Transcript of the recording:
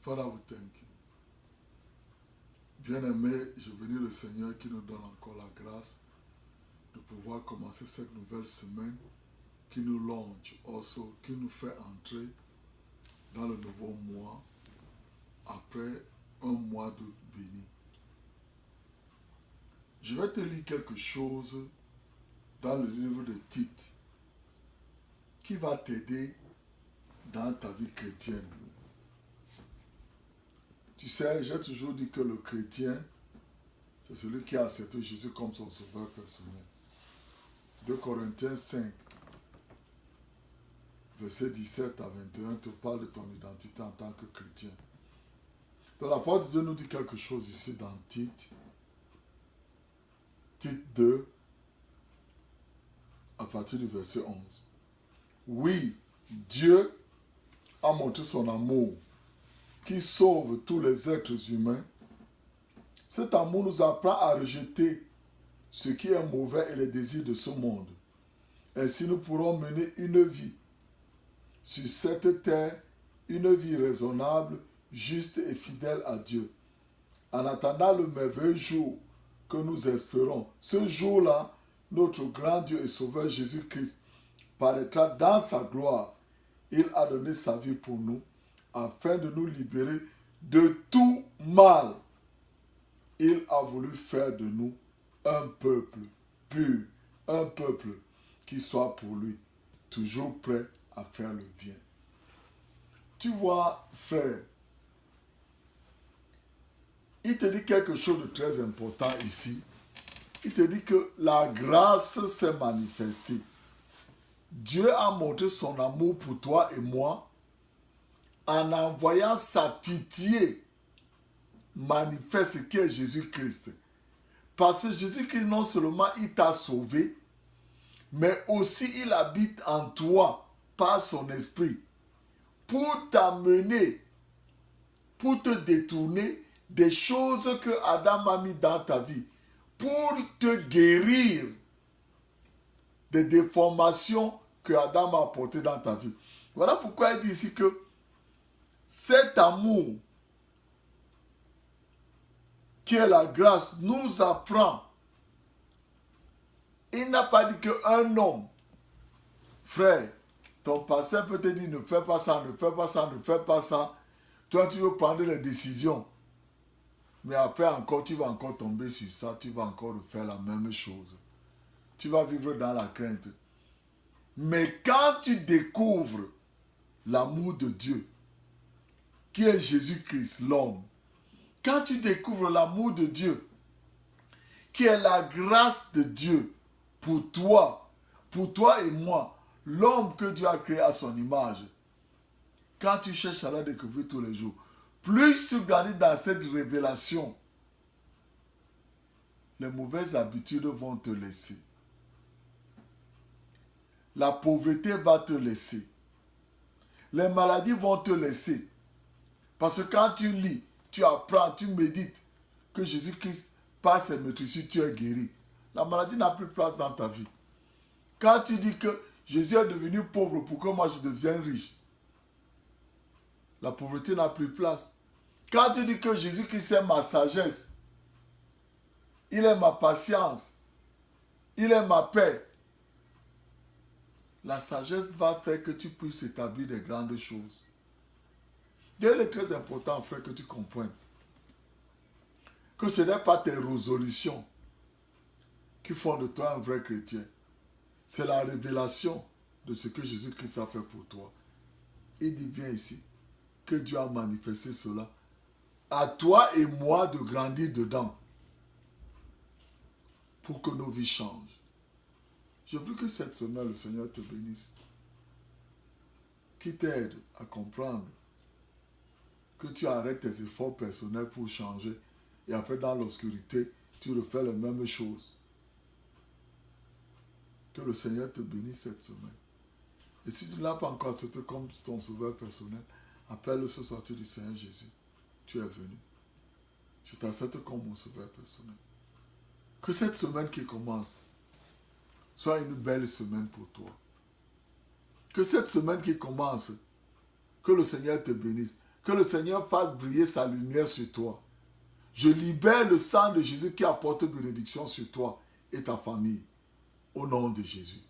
Father, we thank you. Bien-aimé, je bénis le Seigneur qui nous donne encore la grâce de pouvoir commencer cette nouvelle semaine qui nous launch also, qui nous fait entrer dans le nouveau mois après un mois d'août béni. Je vais te lire quelque chose dans le livre de Tite qui va t'aider dans ta vie chrétienne. Tu sais, j'ai toujours dit que le chrétien, c'est celui qui a accepté Jésus comme son sauveur personnel. 2 Corinthiens 5, verset 17 à 21, te parle de ton identité en tant que chrétien. Donc la parole de Dieu nous dit quelque chose ici dans Tite 2, à partir du verset 11. Oui, Dieu a montré son amour qui sauve tous les êtres humains. Cet amour nous apprend à rejeter ce qui est mauvais et les désirs de ce monde. Ainsi, nous pourrons mener une vie sur cette terre, une vie raisonnable, juste et fidèle à Dieu. En attendant le merveilleux jour que nous espérons, ce jour-là, notre grand Dieu et Sauveur Jésus-Christ paraîtra dans sa gloire. Il a donné sa vie pour nous, afin de nous libérer de tout mal. Il a voulu faire de nous un peuple pur, un peuple qui soit pour lui, toujours prêt à faire le bien. Tu vois, frère, il te dit quelque chose de très important ici. Il te dit que la grâce s'est manifestée. Dieu a montré son amour pour toi et moi en envoyant sa pitié manifeste qui est Jésus-Christ. Parce que Jésus-Christ, non seulement il t'a sauvé, mais aussi il habite en toi par son esprit pour t'amener, pour te détourner des choses que Adam a mis dans ta vie, pour te guérir des déformations que Adam a apportées dans ta vie. Voilà pourquoi il dit ici que cet amour qui est la grâce nous apprend. Il n'a pas dit qu'un homme, frère, ton pasteur peut te dire ne fais pas ça, ne fais pas ça, ne fais pas ça. Toi, tu veux prendre les décisions. Mais après encore, tu vas encore tomber sur ça, tu vas encore faire la même chose. Tu vas vivre dans la crainte. Mais quand tu découvres l'amour de Dieu, qui est Jésus-Christ, l'homme, quand tu découvres l'amour de Dieu, qui est la grâce de Dieu pour toi et moi, l'homme que Dieu a créé à son image, quand tu cherches à la découvrir tous les jours, plus tu grandis dans cette révélation, les mauvaises habitudes vont te laisser. La pauvreté va te laisser. Les maladies vont te laisser. Parce que quand tu lis, tu apprends, tu médites que Jésus-Christ, par ses meurtrissures, tu es guéri. La maladie n'a plus place dans ta vie. Quand tu dis que Jésus est devenu pauvre pour que moi je devienne riche, la pauvreté n'a plus place. Quand tu dis que Jésus-Christ est ma sagesse, il est ma patience, il est ma paix, la sagesse va faire que tu puisses établir des grandes choses. Il est très important, frère, que tu comprennes que ce n'est pas tes résolutions qui font de toi un vrai chrétien. C'est la révélation de ce que Jésus-Christ a fait pour toi. Il dit bien ici que Dieu a manifesté cela. À toi et moi de grandir dedans pour que nos vies changent. Je veux que cette semaine, le Seigneur te bénisse. Qui t'aide à comprendre que tu arrêtes tes efforts personnels pour changer et après dans l'obscurité, tu refais les mêmes choses. Que le Seigneur te bénisse cette semaine. Et si tu ne l'as pas encore accepté comme ton sauveur personnel, appelle-le ce soir, tu dis Seigneur Jésus, tu es venu. Je t'accepte comme mon sauveur personnel. Que cette semaine qui commence soit une belle semaine pour toi. Que cette semaine qui commence, que le Seigneur te bénisse. Que Que le Seigneur fasse briller sa lumière sur toi. Je libère le sang de Jésus qui apporte bénédiction sur toi et ta famille. Au nom de Jésus.